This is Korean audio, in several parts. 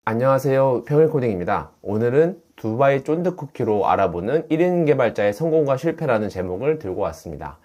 안녕하세요, 평일코딩입니다. 오늘은 두바이 쫀득쿠키로 알아보는 1인 개발자의 성공과 실패라는 제목을 들고 왔습니다.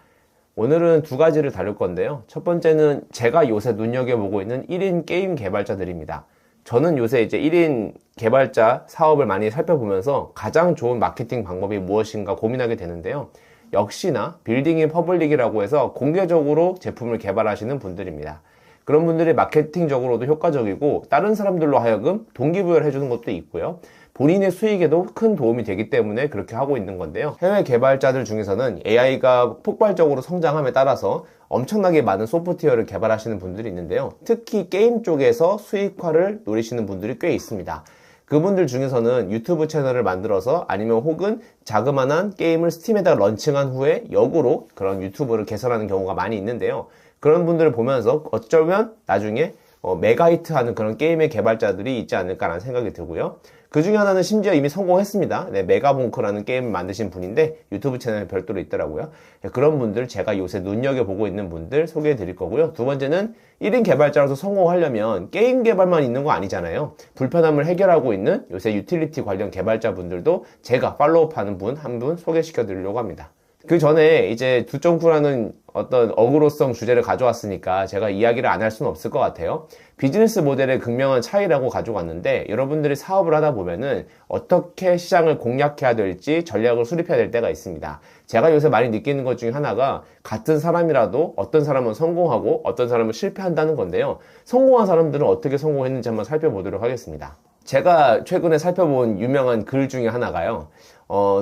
오늘은 두 가지를 다룰 건데요. 첫 번째는 제가 요새 눈여겨보고 있는 1인 게임 개발자들입니다. 저는 요새 이제 1인 개발자 사업을 많이 살펴보면서 가장 좋은 마케팅 방법이 무엇인가 고민하게 되는데요. 역시나 빌딩 인 퍼블릭이라고 해서 공개적으로 제품을 개발하시는 분들입니다. 그런 분들이 마케팅적으로도 효과적이고 다른 사람들로 하여금 동기부여를 해주는 것도 있고요. 본인의 수익에도 큰 도움이 되기 때문에 그렇게 하고 있는 건데요. 해외 개발자들 중에서는 AI가 폭발적으로 성장함에 따라서 엄청나게 많은 소프트웨어를 개발하시는 분들이 있는데요. 특히 게임 쪽에서 수익화를 노리시는 분들이 꽤 있습니다. 그분들 중에서는 유튜브 채널을 만들어서 아니면 혹은 자그마한 게임을 스팀에다가 런칭한 후에 역으로 그런 유튜브를 개설하는 경우가 많이 있는데요. 그런 분들을 보면서 어쩌면 나중에 메가히트 하는 그런 게임의 개발자들이 있지 않을까라는 생각이 들고요. 그 중에 하나는 심지어 이미 성공했습니다. 메가봉크라는 게임을 만드신 분인데 유튜브 채널에 별도로 있더라고요. 그런 분들, 제가 요새 눈여겨보고 있는 분들 소개해 드릴 거고요. 두 번째는 1인 개발자로서 성공하려면 게임 개발만 있는 거 아니잖아요. 불편함을 해결하고 있는 요새 유틸리티 관련 개발자분들도 제가 팔로우하는 분 한 분 소개시켜 드리려고 합니다. 그 전에 이제 두점쿠라는 어떤 어그로성 주제를 가져왔으니까 제가 이야기를 안 할 수는 없을 것 같아요. 비즈니스 모델의 극명한 차이라고 가져왔는데 여러분들이 사업을 하다 보면은 어떻게 시장을 공략해야 될지 전략을 수립해야 될 때가 있습니다. 제가 요새 많이 느끼는 것 중에 하나가 같은 사람이라도 어떤 사람은 성공하고 어떤 사람은 실패한다는 건데요. 성공한 사람들은 어떻게 성공했는지 한번 살펴보도록 하겠습니다. 제가 최근에 살펴본 유명한 글 중에 하나가요.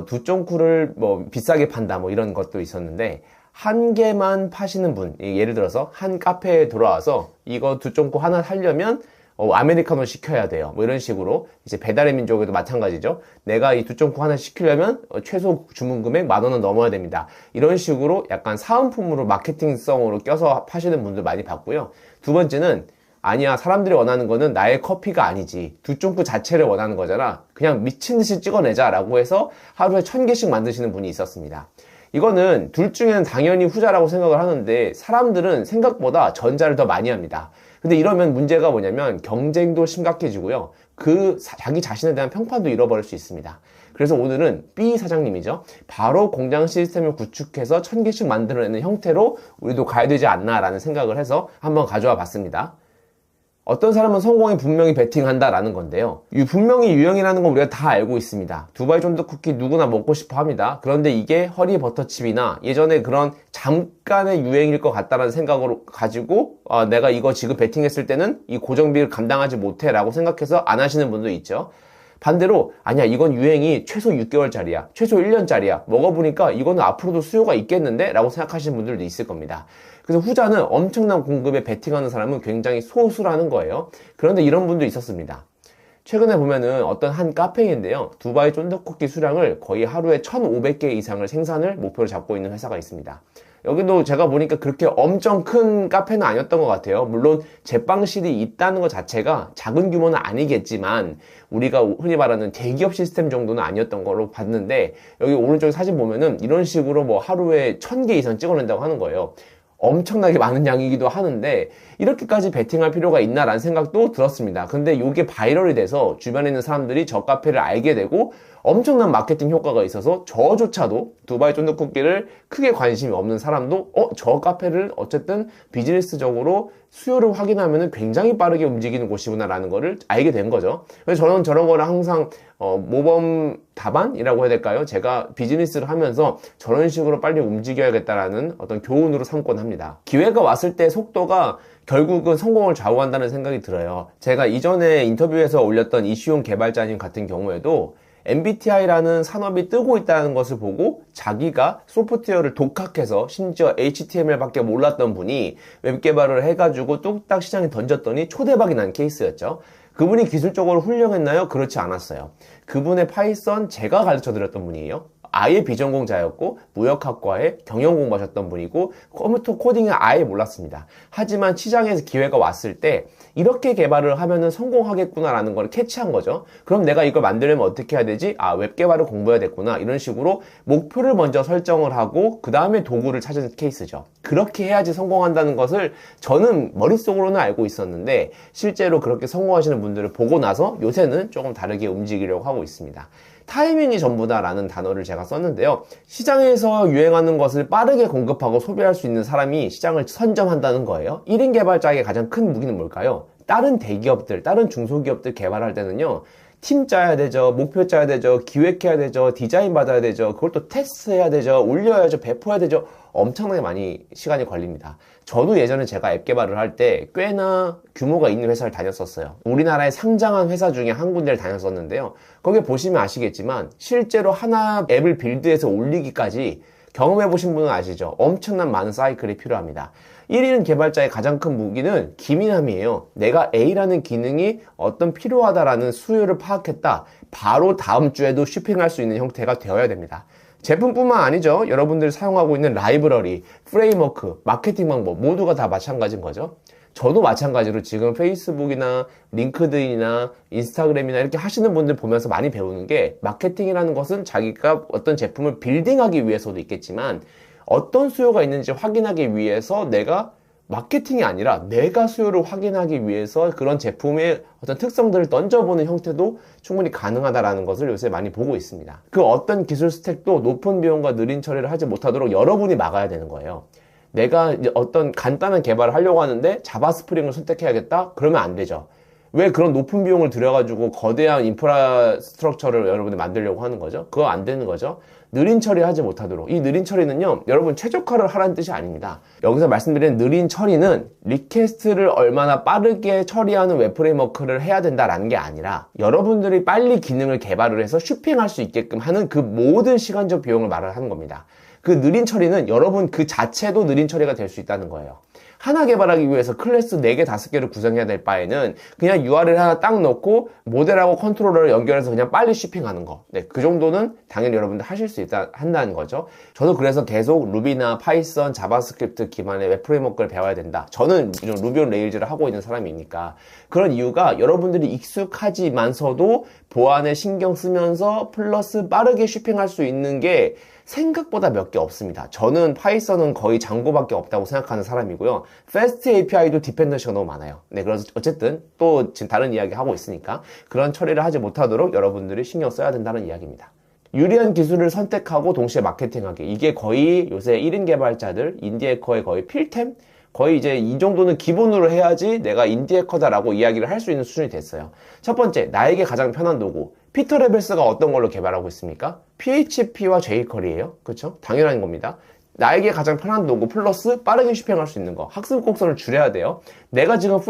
두쫑쿠를 비싸게 판다 이런 것도 있었는데 한 개만 파시는 분, 예를 들어서 한 카페에 들어와서 이거 두쫑쿠 하나 사려면 아메리카노 시켜야 돼요. 이런 식으로 이제 배달의 민족에도 마찬가지죠. 내가 이 두쫑쿠 하나 시키려면 최소 주문 금액 10,000원은 넘어야 됩니다. 이런 식으로 약간 사은품으로 마케팅성으로 껴서 파시는 분들 많이 봤고요. 두 번째는 아니야, 사람들이 원하는 거는 나의 커피가 아니지, 두쫑쿠 자체를 원하는 거잖아, 그냥 미친듯이 찍어내자 라고 해서 하루에 1000개씩 만드시는 분이 있었습니다. 이거는 둘 중에는 당연히 후자라고 생각을 하는데 사람들은 생각보다 전자를 더 많이 합니다. 근데 이러면 문제가 뭐냐면 경쟁도 심각해지고요. 자기 자신에 대한 평판도 잃어버릴 수 있습니다. 그래서 오늘은 B 사장님이죠. 바로 공장 시스템을 구축해서 1000개씩 만들어내는 형태로 우리도 가야 되지 않나 라는 생각을 해서 한번 가져와 봤습니다. 어떤 사람은 성공에 분명히 베팅한다라는 건데요. 분명히 유형이라는 건 우리가 다 알고 있습니다. 두바이 쫀득쿠키 누구나 먹고 싶어 합니다. 그런데 이게 허니버터칩이나 예전에 그런 잠깐의 유행일 것 같다라는 생각으로 가지고 내가 이거 지금 베팅했을 때는 이 고정비를 감당하지 못해 라고 생각해서 안 하시는 분도 있죠. 반대로 아니야, 이건 유행이 최소 6개월짜리야, 최소 1년짜리야, 먹어보니까 이거는 앞으로도 수요가 있겠는데? 라고 생각하시는 분들도 있을 겁니다. 그래서 후자는 엄청난 공급에 베팅하는 사람은 굉장히 소수라는 거예요. 그런데 이런 분도 있었습니다. 최근에 보면은 어떤 한 카페인데요, 두바이 쫀득쿠키 수량을 거의 하루에 1,500개 이상을 생산을 목표로 잡고 있는 회사가 있습니다. 여기도 제가 보니까 그렇게 엄청 큰 카페는 아니었던 것 같아요. 물론 제빵실이 있다는 것 자체가 작은 규모는 아니겠지만 우리가 흔히 말하는 대기업 시스템 정도는 아니었던 걸로 봤는데, 여기 오른쪽에 사진 보면은 이런 식으로 하루에 1000개 이상 찍어낸다고 하는 거예요. 엄청나게 많은 양이기도 하는데 이렇게까지 베팅할 필요가 있나라는 생각도 들었습니다. 근데 이게 바이럴이 돼서 주변에 있는 사람들이 저 카페를 알게 되고 엄청난 마케팅 효과가 있어서 저조차도 두바이 쫀득쿠키를 크게 관심이 없는 사람도 저 카페를 어쨌든 비즈니스적으로 수요를 확인하면 굉장히 빠르게 움직이는 곳이구나 라는 거를 알게 된 거죠. 그래서 저는 저런 거를 항상 모범 답안이라고 해야 될까요? 제가 비즈니스를 하면서 저런 식으로 빨리 움직여야겠다라는 어떤 교훈으로 삼곤 합니다. 기회가 왔을 때 속도가 결국은 성공을 좌우한다는 생각이 들어요. 제가 이전에 인터뷰에서 올렸던 이슈용 개발자님 같은 경우에도 MBTI라는 산업이 뜨고 있다는 것을 보고 자기가 소프트웨어를 독학해서 심지어 HTML밖에 몰랐던 분이 웹개발을 해가지고 뚝딱 시장에 던졌더니 초대박이 난 케이스였죠. 그분이 기술적으로 훌륭했나요? 그렇지 않았어요. 그분의 파이썬 제가 가르쳐 드렸던 분이에요. 아예 비전공자였고 무역학과에 경영 공부하셨던 분이고 컴퓨터 코딩을 아예 몰랐습니다. 하지만 시장에서 기회가 왔을 때 이렇게 개발을 하면은 성공하겠구나라는 걸 캐치한 거죠. 그럼 내가 이걸 만들려면 어떻게 해야 되지? 아, 웹 개발을 공부해야겠구나. 이런 식으로 목표를 먼저 설정을 하고 그 다음에 도구를 찾은 케이스죠. 그렇게 해야지 성공한다는 것을 저는 머릿속으로는 알고 있었는데 실제로 그렇게 성공하시는 분들을 보고 나서 요새는 조금 다르게 움직이려고 하고 있습니다. 타이밍이 전부다라는 단어를 제가 썼는데요. 시장에서 유행하는 것을 빠르게 공급하고 소비할 수 있는 사람이 시장을 선점한다는 거예요. 1인 개발자에게 가장 큰 무기는 뭘까요? 다른 대기업들, 다른 중소기업들 개발할 때는요. 팀 짜야 되죠. 목표 짜야 되죠. 기획해야 되죠. 디자인 받아야 되죠. 그걸 또 테스트해야 되죠. 올려야죠. 배포해야 되죠. 엄청나게 많이 시간이 걸립니다. 저도 예전에 제가 앱 개발을 할 때 꽤나 규모가 있는 회사를 다녔었어요. 우리나라에 상장한 회사 중에 한 군데를 다녔었는데요. 거기 보시면 아시겠지만 실제로 하나 앱을 빌드해서 올리기까지 경험해보신 분은 아시죠? 엄청난 많은 사이클이 필요합니다. 1인 개발자의 가장 큰 무기는 기민함이에요. 내가 A라는 기능이 어떤 필요하다라는 수요를 파악했다. 바로 다음 주에도 shipping할 수 있는 형태가 되어야 됩니다. 제품뿐만 아니죠. 여러분들이 사용하고 있는 라이브러리, 프레임워크, 마케팅 방법 모두가 다 마찬가지인 거죠. 저도 마찬가지로 지금 페이스북이나 링크드인이나 인스타그램이나 이렇게 하시는 분들 보면서 많이 배우는 게 마케팅이라는 것은 자기가 어떤 제품을 빌딩하기 위해서도 있겠지만 어떤 수요가 있는지 확인하기 위해서 내가 마케팅이 아니라 내가 수요를 확인하기 위해서 그런 제품의 어떤 특성들을 던져보는 형태도 충분히 가능하다는 것을 요새 많이 보고 있습니다. 그 어떤 기술 스택도 높은 비용과 느린 처리를 하지 못하도록 여러분이 막아야 되는 거예요. 내가 이제 어떤 간단한 개발을 하려고 하는데 자바 스프링을 선택해야겠다? 그러면 안 되죠. 왜 그런 높은 비용을 들여가지고 거대한 인프라 스트럭처를 여러분이 만들려고 하는 거죠? 그거 안 되는 거죠? 느린 처리하지 못하도록. 이 느린 처리는요, 여러분 최적화를 하라는 뜻이 아닙니다. 여기서 말씀드리는 느린 처리는 리퀘스트를 얼마나 빠르게 처리하는 웹 프레임워크를 해야 된다라는 게 아니라 여러분들이 빨리 기능을 개발을 해서 쇼핑할 수 있게끔 하는 그 모든 시간적 비용을 말을 하는 겁니다. 그 느린 처리는 여러분 그 자체도 느린 처리가 될 수 있다는 거예요. 하나 개발하기 위해서 클래스 4개, 5개를 구성해야 될 바에는 그냥 URL 하나 딱 넣고 모델하고 컨트롤러를 연결해서 그냥 빨리 shipping하는 거. 네, 그 정도는 당연히 여러분들 하실 수 있다, 한다는 거죠. 저도 그래서 계속 루비나 파이썬, 자바스크립트 기반의 웹 프레임워크를 배워야 된다. 저는 루비 온 레일즈를 하고 있는 사람이니까. 그런 이유가 여러분들이 익숙하지만서도 보안에 신경 쓰면서 플러스 빠르게 shipping할 수 있는 게 생각보다 몇 개 없습니다. 저는 파이썬은 거의 장고밖에 없다고 생각하는 사람이고요. 패스트 API도 디펜던시가 너무 많아요. 네, 그래서 어쨌든 또 지금 다른 이야기 하고 있으니까 그런 처리를 하지 못하도록 여러분들이 신경 써야 된다는 이야기입니다. 유리한 기술을 선택하고 동시에 마케팅하기. 이게 거의 요새 1인 개발자들, 인디해커의 거의 필템? 거의 이제 이 정도는 기본으로 해야지 내가 인디해커다라고 이야기를 할 수 있는 수준이 됐어요. 첫 번째, 나에게 가장 편한 도구. 피터 레벨스가 어떤 걸로 개발하고 있습니까? PHP와 jQuery예요. 그렇죠? 당연한 겁니다. 나에게 가장 편한 도구 플러스 빠르게 쇼핑할 수 있는 거. 학습 곡선을 줄여야 돼요. 내가 지금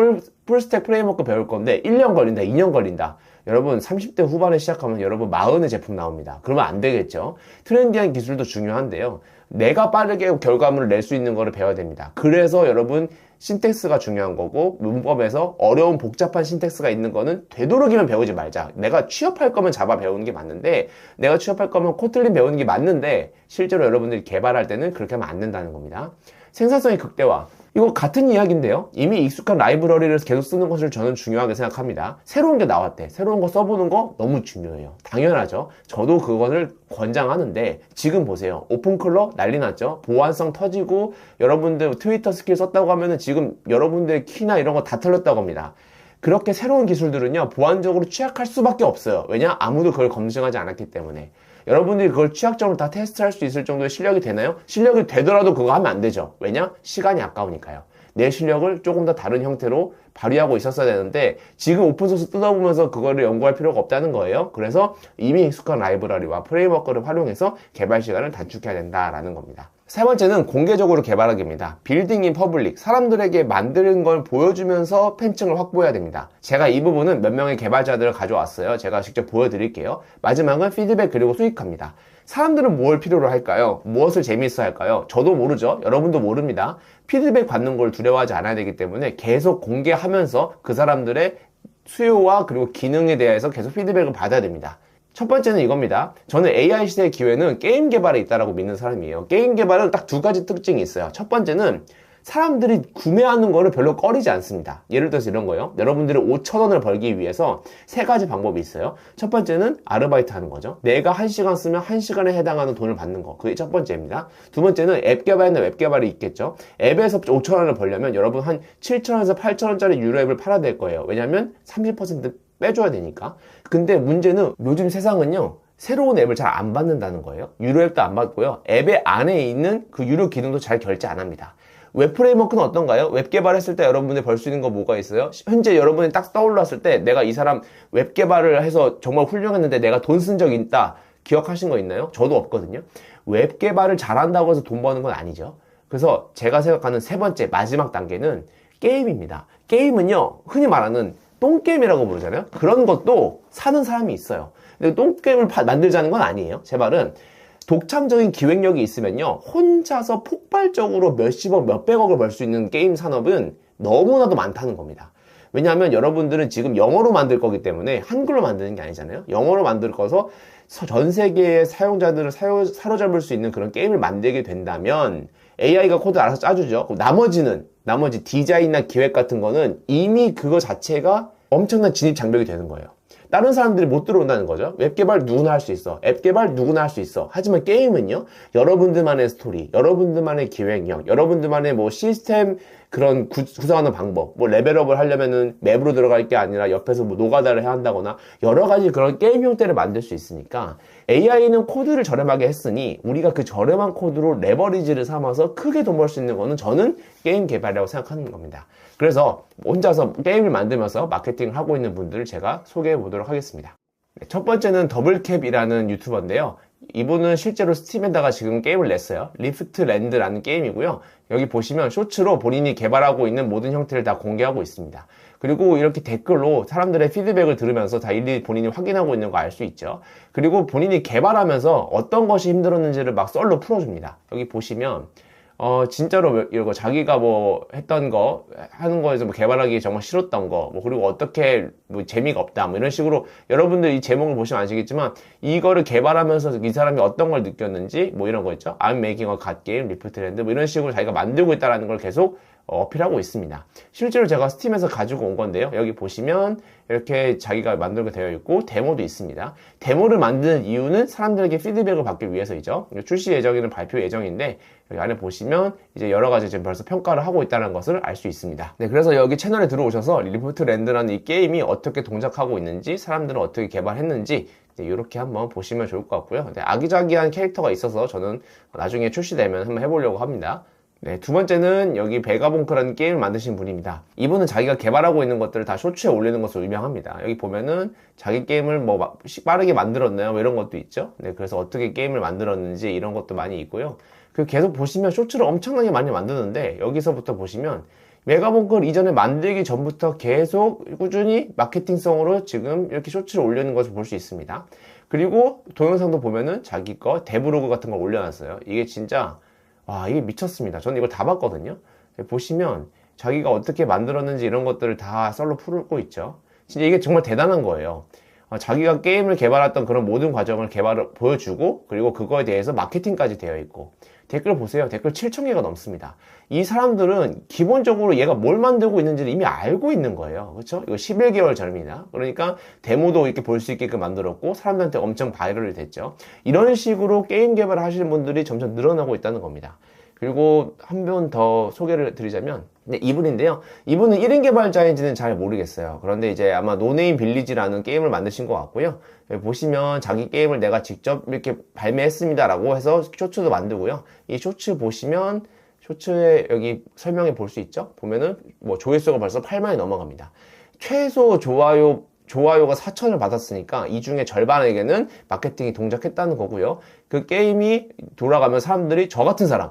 풀스택 프레임워크 배울 건데 1년 걸린다, 2년 걸린다. 여러분 30대 후반에 시작하면 여러분 40의 제품 나옵니다. 그러면 안 되겠죠. 트렌디한 기술도 중요한데요. 내가 빠르게 결과물을 낼 수 있는 거를 배워야 됩니다. 그래서 여러분 신텍스가 중요한 거고 문법에서 어려운 복잡한 신텍스가 있는 거는 되도록이면 배우지 말자. 내가 취업할 거면 자바 배우는 게 맞는데 내가 취업할 거면 코틀린 배우는 게 맞는데 실제로 여러분들이 개발할 때는 그렇게 하면 안 된다는 겁니다. 생산성의 극대화. 이거 같은 이야기인데요. 이미 익숙한 라이브러리를 계속 쓰는 것을 저는 중요하게 생각합니다. 새로운 게 나왔대. 새로운 거 써보는 거 너무 중요해요. 당연하죠. 저도 그거를 권장하는데 지금 보세요. 오픈클럭 난리 났죠. 보안성 터지고 여러분들 트위터 스킬 썼다고 하면은 지금 여러분들 키나 이런 거 다 털렸다고 합니다. 그렇게 새로운 기술들은요. 보안적으로 취약할 수밖에 없어요. 왜냐? 아무도 그걸 검증하지 않았기 때문에. 여러분들이 그걸 취약점을 다 테스트할 수 있을 정도의 실력이 되나요? 실력이 되더라도 그거 하면 안 되죠. 왜냐? 시간이 아까우니까요. 내 실력을 조금 더 다른 형태로 발휘하고 있었어야 되는데 지금 오픈소스 뜯어보면서 그거를 연구할 필요가 없다는 거예요. 그래서 이미 익숙한 라이브러리와 프레임워크를 활용해서 개발 시간을 단축해야 된다라는 겁니다. 세 번째는 공개적으로 개발하기입니다. 빌딩 인 퍼블릭. 사람들에게 만드는 걸 보여주면서 팬층을 확보해야 됩니다. 제가 이 부분은 몇 명의 개발자들을 가져왔어요. 제가 직접 보여드릴게요. 마지막은 피드백 그리고 수익화입니다. 사람들은 뭘 필요로 할까요? 무엇을 재미있어 할까요? 저도 모르죠. 여러분도 모릅니다. 피드백 받는 걸 두려워하지 않아야 되기 때문에 계속 공개하면서 그 사람들의 수요와 그리고 기능에 대해서 계속 피드백을 받아야 됩니다. 첫 번째는 이겁니다. 저는 AI 시대의 기회는 게임 개발에 있다고 믿는 사람이에요. 게임 개발은 딱 두 가지 특징이 있어요. 첫 번째는 사람들이 구매하는 거를 별로 꺼리지 않습니다. 예를 들어서 이런 거요. 여러분들이 5,000원을 벌기 위해서 세 가지 방법이 있어요. 첫 번째는 아르바이트 하는 거죠. 내가 1시간 쓰면 1시간에 해당하는 돈을 받는 거. 그게 첫 번째입니다. 두 번째는 앱 개발이나 웹 개발이 있겠죠. 앱에서 5,000원을 벌려면 여러분 한 7,000원에서 8,000원짜리 유료 앱을 팔아야 될 거예요. 왜냐하면 30% 빼줘야 되니까. 근데 문제는 요즘 세상은요. 새로운 앱을 잘 안 받는다는 거예요. 유료 앱도 안 받고요. 앱의 안에 있는 그 유료 기능도 잘 결제 안 합니다. 웹 프레임워크는 어떤가요? 웹 개발했을 때 여러분들이 벌 수 있는 거 뭐가 있어요? 현재 여러분이 딱 떠올랐을 때 내가 이 사람 웹 개발을 해서 정말 훌륭했는데 내가 돈 쓴 적이 있다. 기억하신 거 있나요? 저도 없거든요. 웹 개발을 잘한다고 해서 돈 버는 건 아니죠. 그래서 제가 생각하는 세 번째 마지막 단계는 게임입니다. 게임은요, 흔히 말하는 똥게임이라고 부르잖아요. 그런 것도 사는 사람이 있어요. 근데 똥게임을 만들자는 건 아니에요. 제 말은 독창적인 기획력이 있으면요, 혼자서 폭발적으로 몇십억, 몇백억을 벌 수 있는 게임 산업은 너무나도 많다는 겁니다. 왜냐하면 여러분들은 지금 영어로 만들 거기 때문에 한글로 만드는 게 아니잖아요. 영어로 만들 거서 전 세계의 사용자들을 사로잡을 수 있는 그런 게임을 만들게 된다면 AI가 코드 알아서 짜주죠. 나머지 디자인이나 기획 같은 거는 이미 그거 자체가 엄청난 진입 장벽이 되는 거예요. 다른 사람들이 못 들어온다는 거죠. 웹 개발 누구나 할 수 있어. 앱 개발 누구나 할 수 있어. 하지만 게임은요, 여러분들만의 스토리, 여러분들만의 기획력, 여러분들만의 뭐 시스템 그런 구성하는 방법, 뭐 레벨업을 하려면은 맵으로 들어갈 게 아니라 옆에서 뭐 노가다를 해야 한다거나 여러 가지 그런 게임 형태를 만들 수 있으니까 AI는 코드를 저렴하게 했으니 우리가 그 저렴한 코드로 레버리지를 삼아서 크게 돈 벌 수 있는 거는 저는 게임 개발이라고 생각하는 겁니다. 그래서 혼자서 게임을 만들면서 마케팅을 하고 있는 분들을 제가 소개해 보도록 하겠습니다. 첫 번째는 더블캡이라는 유튜버인데요. 이분은 실제로 스팀에다가 지금 게임을 냈어요. 리프트 랜드라는 게임이고요. 여기 보시면 쇼츠로 본인이 개발하고 있는 모든 형태를 다 공개하고 있습니다. 그리고 이렇게 댓글로 사람들의 피드백을 들으면서 다 일일이 본인이 확인하고 있는 거 알 수 있죠. 그리고 본인이 개발하면서 어떤 것이 힘들었는지를 막 썰로 풀어줍니다. 여기 보시면 진짜로 이거 자기가 뭐 했던 거, 하는 거에서 뭐 개발하기 정말 싫었던 거, 뭐 그리고 어떻게 뭐 재미가 없다, 뭐 이런 식으로 여러분들 이 제목을 보시면 아시겠지만 이거를 개발하면서 이 사람이 어떤 걸 느꼈는지 뭐 이런 거 있죠. I'm making a god game, 리프트 랜드 뭐 이런 식으로 자기가 만들고 있다는 걸 계속 어필하고 있습니다. 실제로 제가 스팀에서 가지고 온 건데요. 여기 보시면 이렇게 자기가 만들게 되어 있고 데모도 있습니다. 데모를 만드는 이유는 사람들에게 피드백을 받기 위해서이죠. 출시 예정에는 발표 예정인데 여기 안에 보시면 이제 여러 가지 지금 벌써 평가를 하고 있다는 것을 알 수 있습니다. 네, 그래서 여기 채널에 들어오셔서 리프트 랜드라는 이 게임이 어떻게 동작하고 있는지, 사람들은 어떻게 개발했는지 이렇게 한번 보시면 좋을 것 같고요. 네, 아기자기한 캐릭터가 있어서 저는 나중에 출시되면 한번 해보려고 합니다. 네, 두 번째는 여기 베가봉크라는 게임을 만드신 분입니다. 이분은 자기가 개발하고 있는 것들을 다 쇼츠에 올리는 것으로 유명합니다. 여기 보면은 자기 게임을 뭐 빠르게 만들었나요? 뭐 이런 것도 있죠. 네, 그래서 어떻게 게임을 만들었는지 이런 것도 많이 있고요. 그 계속 보시면 쇼츠를 엄청나게 많이 만드는데 여기서부터 보시면 메가봉크를 이전에 만들기 전부터 계속 꾸준히 마케팅성으로 지금 이렇게 쇼츠를 올리는 것을 볼 수 있습니다. 그리고 동영상도 보면은 자기 거 데브로그 같은 걸 올려놨어요. 이게 진짜 와, 이게 미쳤습니다. 저는 이걸 다 봤거든요. 보시면 자기가 어떻게 만들었는지 이런 것들을 다 썰로 풀고 있죠. 진짜 이게 정말 대단한 거예요. 자기가 게임을 개발했던 그런 모든 과정을 보여주고 그리고 그거에 대해서 마케팅까지 되어 있고 댓글 보세요. 댓글 7,000개가 넘습니다. 이 사람들은 기본적으로 얘가 뭘 만들고 있는지를 이미 알고 있는 거예요. 그렇죠? 이거 11개월 전입니다. 그러니까 데모도 이렇게 볼 수 있게끔 만들었고 사람들한테 엄청 바이럴이 됐죠. 이런 식으로 게임 개발을 하시는 분들이 점점 늘어나고 있다는 겁니다. 그리고 한 분 더 소개를 드리자면 이분인데요. 이분은 1인 개발자인지는 잘 모르겠어요. 그런데 이제 아마 노네임 빌리지라는 게임을 만드신 것 같고요. 여기 보시면 자기 게임을 내가 직접 이렇게 발매했습니다 라고 해서 쇼츠도 만들고요. 이 쇼츠 보시면 쇼츠에 여기 설명해 볼 수 있죠. 보면은 뭐 조회수가 벌써 8만이 넘어갑니다. 최소 좋아요가 4,000을 받았으니까 이 중에 절반에게는 마케팅이 동작했다는 거고요. 그 게임이 돌아가면 사람들이 저 같은 사람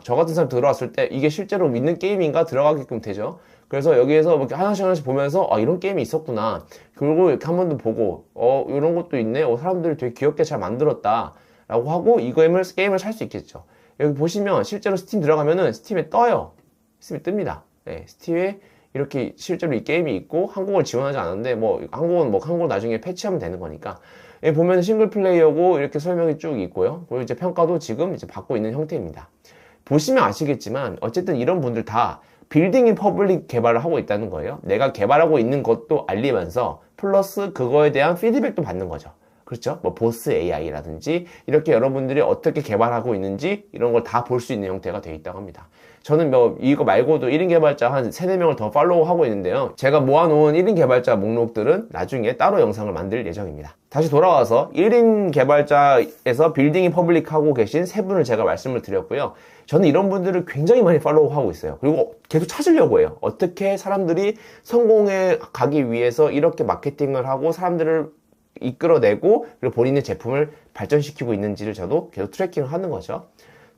들어왔을 때 이게 실제로 믿는 게임인가 들어가게끔 되죠. 그래서 여기에서 이렇게 하나씩 보면서 이런 게임이 있었구나. 그리고 이렇게 한 번 더 보고 이런 것도 있네. 사람들이 되게 귀엽게 잘 만들었다. 라고 하고 이 게임을 살 수 있겠죠. 여기 보시면 실제로 스팀 들어가면은 스팀에 떠요. 스팀에 뜹니다. 네, 스팀에 이렇게 실제로 이 게임이 있고 한국어를 지원하지 않았는데 한국어는 한국어 나중에 패치하면 되는 거니까 여기 보면 싱글 플레이어고 이렇게 설명이 쭉 있고요. 그리고 이제 평가도 지금 이제 받고 있는 형태입니다. 보시면 아시겠지만 어쨌든 이런 분들 다 빌딩인 퍼블릭 개발을 하고 있다는 거예요. 내가 개발하고 있는 것도 알리면서 플러스 그거에 대한 피드백도 받는 거죠. 그렇죠? 뭐 보스 AI라든지 이렇게 여러분들이 어떻게 개발하고 있는지 이런 걸 다 볼 수 있는 형태가 되어 있다고 합니다. 저는 뭐 이거 말고도 1인 개발자 한 3, 4명을 더 팔로우 하고 있는데요. 제가 모아놓은 1인 개발자 목록들은 나중에 따로 영상을 만들 예정입니다. 다시 돌아와서 1인 개발자에서 빌딩이 퍼블릭하고 계신 3분을 제가 말씀을 드렸고요. 저는 이런 분들을 굉장히 많이 팔로우 하고 있어요. 그리고 계속 찾으려고 해요. 어떻게 사람들이 성공에 가기 위해서 이렇게 마케팅을 하고 사람들을 이끌어내고 그리고 본인의 제품을 발전시키고 있는지를 저도 계속 트래킹을 하는 거죠.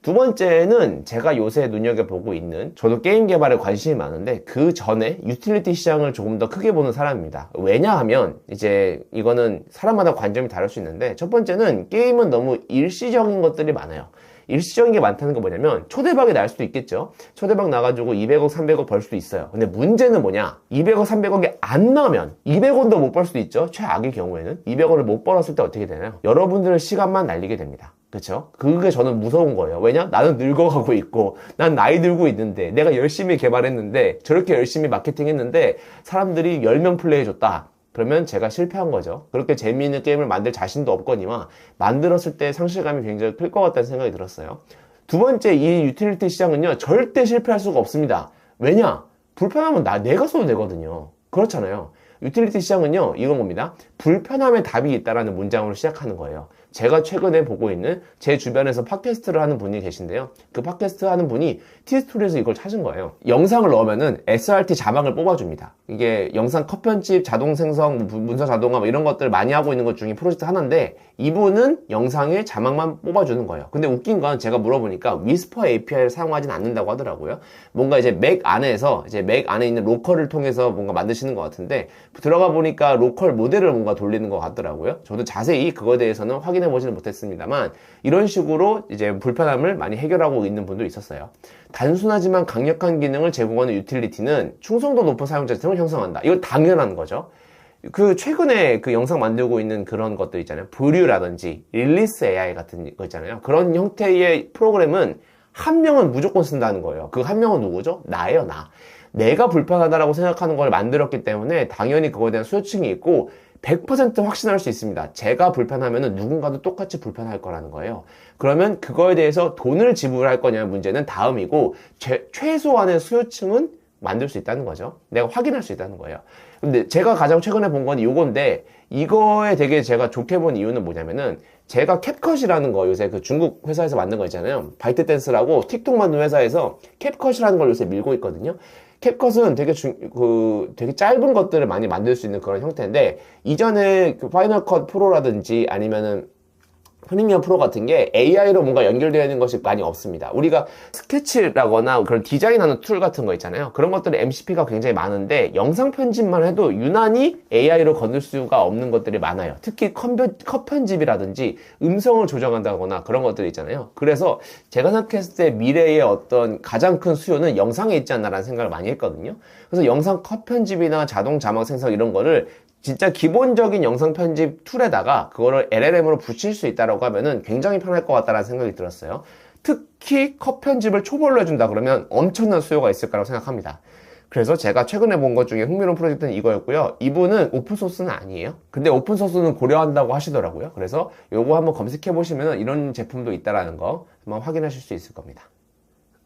두 번째는 제가 요새 눈여겨보고 있는, 저도 게임 개발에 관심이 많은데 그 전에 유틸리티 시장을 조금 더 크게 보는 사람입니다. 왜냐하면 이제 이거는 사람마다 관점이 다를 수 있는데, 첫 번째는 게임은 너무 일시적인 것들이 많아요. 일시적인 게 많다는 게 뭐냐면 초대박이 날 수도 있겠죠. 초대박 나가지고 200억 300억 벌 수도 있어요. 근데 문제는 뭐냐, 200억 300억이 안 나면 200원도 못 벌 수도 있죠. 최악의 경우에는 200원을 못 벌었을 때 어떻게 되나요? 여러분들의 시간만 날리게 됩니다. 그쵸? 그게 저는 무서운 거예요. 왜냐? 나는 늙어가고 있고 난 나이 들고 있는데 내가 열심히 개발했는데 저렇게 열심히 마케팅 했는데 사람들이 10명 플레이해줬다. 그러면 제가 실패한 거죠. 그렇게 재미있는 게임을 만들 자신도 없거니와 만들었을 때 상실감이 굉장히 클 것 같다는 생각이 들었어요. 두 번째, 이 유틸리티 시장은요 절대 실패할 수가 없습니다. 왜냐? 불편하면 내가 써도 되거든요. 그렇잖아요. 유틸리티 시장은요 이건 겁니다. 불편함에 답이 있다라는 문장으로 시작하는 거예요. 제가 최근에 보고 있는 제 주변에서 팟캐스트를 하는 분이 계신데요. 그 팟캐스트 하는 분이 티스토리에서 이걸 찾은 거예요. 영상을 넣으면은 SRT 자막을 뽑아줍니다. 이게 영상 컷 편집, 자동 생성, 문서 자동화 뭐 이런 것들 많이 하고 있는 것 중에 프로젝트 하나인데, 이분은 영상에 자막만 뽑아주는 거예요. 근데 웃긴 건 제가 물어보니까 위스퍼 API를 사용하진 않는다고 하더라고요. 뭔가 이제 맥 안에서 이제 맥 안에 있는 로컬을 통해서 뭔가 만드시는 것 같은데, 들어가 보니까 로컬 모델을 뭔가 돌리는 것 같더라고요. 저도 자세히 그거에 대해서는 확인해 보지는 못했습니다만 이런 식으로 이제 불편함을 많이 해결하고 있는 분도 있었어요. 단순하지만 강력한 기능을 제공하는 유틸리티는 충성도 높은 사용자 시스템을 형성한다. 이건 당연한 거죠. 그 최근에 그 영상 만들고 있는 그런 것들 있잖아요. 브류라든지 릴리스 AI 같은 거 있잖아요. 그런 형태의 프로그램은 한 명은 무조건 쓴다는 거예요. 그 한 명은 누구죠? 나예요, 나. 내가 불편하다라고 생각하는 걸 만들었기 때문에 당연히 그거에 대한 수요층이 있고 100% 확신할 수 있습니다. 제가 불편하면 누군가도 똑같이 불편할 거라는 거예요. 그러면 그거에 대해서 돈을 지불할 거냐의 문제는 다음이고, 최소한의 수요층은 만들 수 있다는 거죠. 내가 확인할 수 있다는 거예요. 근데 제가 가장 최근에 본 건 이건데, 이거에 되게 제가 좋게 본 이유는 뭐냐면은, 제가 캡컷이라는 거, 요새 그 중국 회사에서 만든 거 있잖아요. 바이트댄스라고 틱톡 만든 회사에서 캡컷이라는 걸 요새 밀고 있거든요. 캡컷은 되게 짧은 것들을 많이 만들 수 있는 그런 형태인데, 이전에 그 파이널 컷 프로라든지 아니면은 프리미엄 프로 같은 게 AI로 뭔가 연결되어 있는 것이 많이 없습니다. 우리가 스케치라거나 그런 디자인하는 툴 같은 거 있잖아요. 그런 것들은 MCP가 굉장히 많은데 영상 편집만 해도 유난히 AI로 건들 수가 없는 것들이 많아요. 특히 컷 편집이라든지 음성을 조정한다거나 그런 것들이 있잖아요. 그래서 제가 생각했을 때 미래의 어떤 가장 큰 수요는 영상에 있지 않나라는 생각을 많이 했거든요. 그래서 영상 컷 편집이나 자동 자막 생성 이런 거를 진짜 기본적인 영상 편집 툴에다가 그거를 LLM으로 붙일 수 있다라고 하면은 굉장히 편할 것 같다라는 생각이 들었어요. 특히 컷 편집을 초벌로 해준다 그러면 엄청난 수요가 있을 거라고 생각합니다. 그래서 제가 최근에 본 것 중에 흥미로운 프로젝트는 이거였고요. 이분은 오픈소스는 아니에요. 근데 오픈소스는 고려한다고 하시더라고요. 그래서 요거 한번 검색해 보시면 이런 제품도 있다라는 거 한번 확인하실 수 있을 겁니다.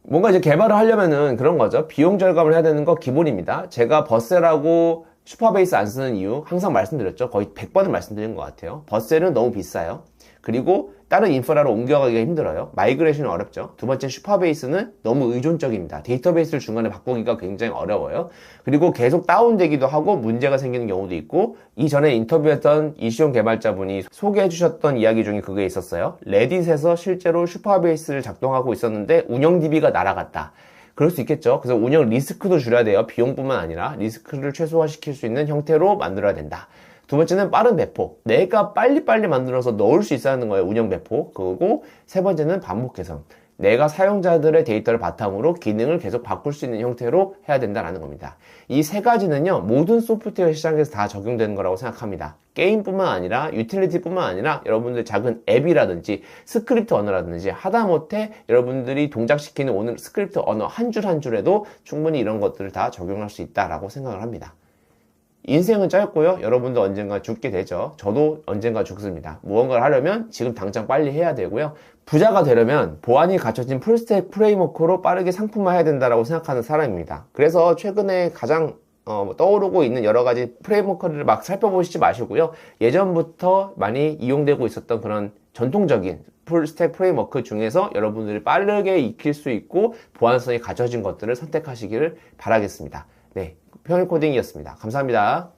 뭔가 이제 개발을 하려면은 그런 거죠. 비용 절감을 해야 되는 거 기본입니다. 제가 버셀하고 슈퍼베이스 안 쓰는 이유 항상 말씀드렸죠. 거의 100번은 말씀드린 것 같아요. 버셀은 너무 비싸요. 그리고 다른 인프라로 옮겨가기가 힘들어요. 마이그레이션은 어렵죠. 두 번째, 슈퍼베이스는 너무 의존적입니다. 데이터베이스를 중간에 바꾸기가 굉장히 어려워요. 그리고 계속 다운되기도 하고 문제가 생기는 경우도 있고, 이전에 인터뷰했던 이시온 개발자분이 소개해 주셨던 이야기 중에 그게 있었어요. 레딧에서 실제로 슈퍼베이스를 작동하고 있었는데 운영 DB가 날아갔다. 그럴 수 있겠죠. 그래서 운영 리스크도 줄여야 돼요. 비용뿐만 아니라 리스크를 최소화시킬 수 있는 형태로 만들어야 된다. 두 번째는 빠른 배포. 내가 빨리빨리 만들어서 넣을 수 있어야 하는 거예요. 운영 배포. 그리고 세 번째는 반복 개선. 내가 사용자들의 데이터를 바탕으로 기능을 계속 바꿀 수 있는 형태로 해야 된다는 겁니다. 이 세 가지는요, 모든 소프트웨어 시장에서 다 적용되는 거라고 생각합니다. 게임뿐만 아니라 유틸리티뿐만 아니라 여러분들 작은 앱이라든지 스크립트 언어라든지 하다못해 여러분들이 동작시키는 오늘 스크립트 언어 한 줄 한 줄에도 충분히 이런 것들을 다 적용할 수 있다라고 생각을 합니다. 인생은 짧고요. 여러분도 언젠가 죽게 되죠. 저도 언젠가 죽습니다. 무언가를 하려면 지금 당장 빨리 해야 되고요. 부자가 되려면 보안이 갖춰진 풀스택 프레임워크로 빠르게 상품화해야 된다고 생각하는 사람입니다. 그래서 최근에 가장 떠오르고 있는 여러 가지 프레임워크를 막 살펴보시지 마시고요. 예전부터 많이 이용되고 있었던 그런 전통적인 풀스택 프레임워크 중에서 여러분들이 빠르게 익힐 수 있고 보안성이 갖춰진 것들을 선택하시기를 바라겠습니다. 네, 평일코딩이었습니다. 감사합니다.